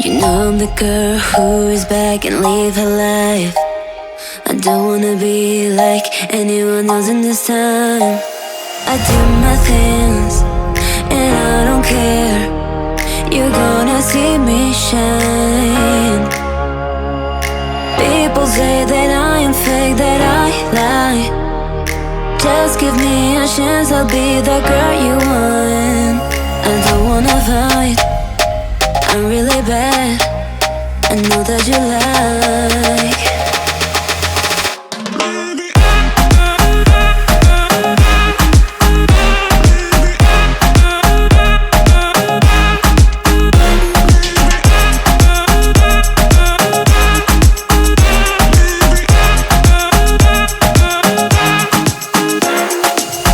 You know I'm the girl who is back and live her life. I don't wanna be like anyone else in this time. I do my things and I don't care. You're gonna see me shine. People say that I am fake, that I lie. Just give me a chance, I'll be the girl you want. I don't wanna fight, I'm really bad. I know that you like.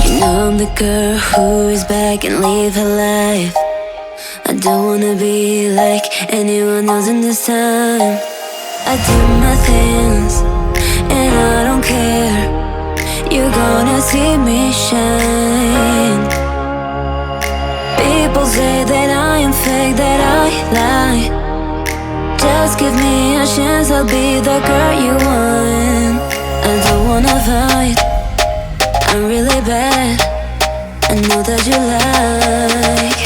You know I'm the girl who is back and live her life. I don't wanna be like anyone else in this time. I do my things and I don't care. You're gonna see me shine. People say that I am fake, that I lie. Just give me a chance, I'll be the girl you want. I don't wanna fight, I'm really bad. I know that you like.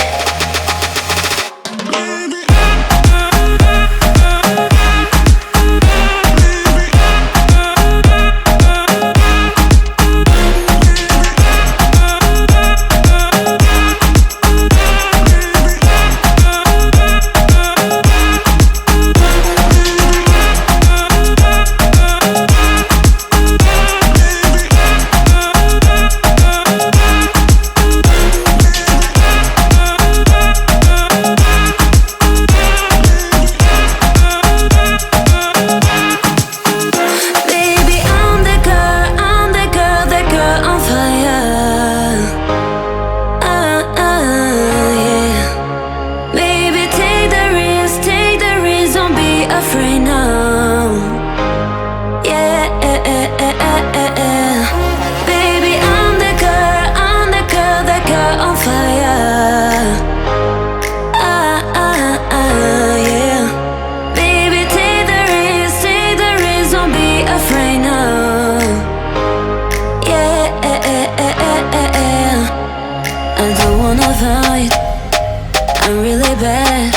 I'm really bad.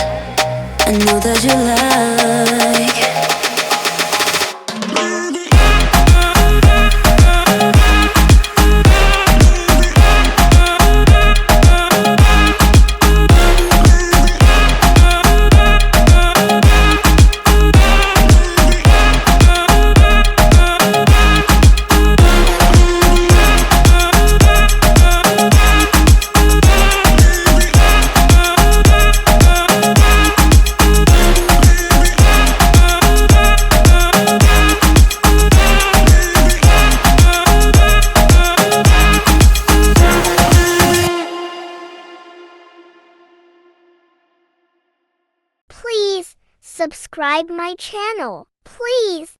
I know that you like. Please subscribe my channel. Please.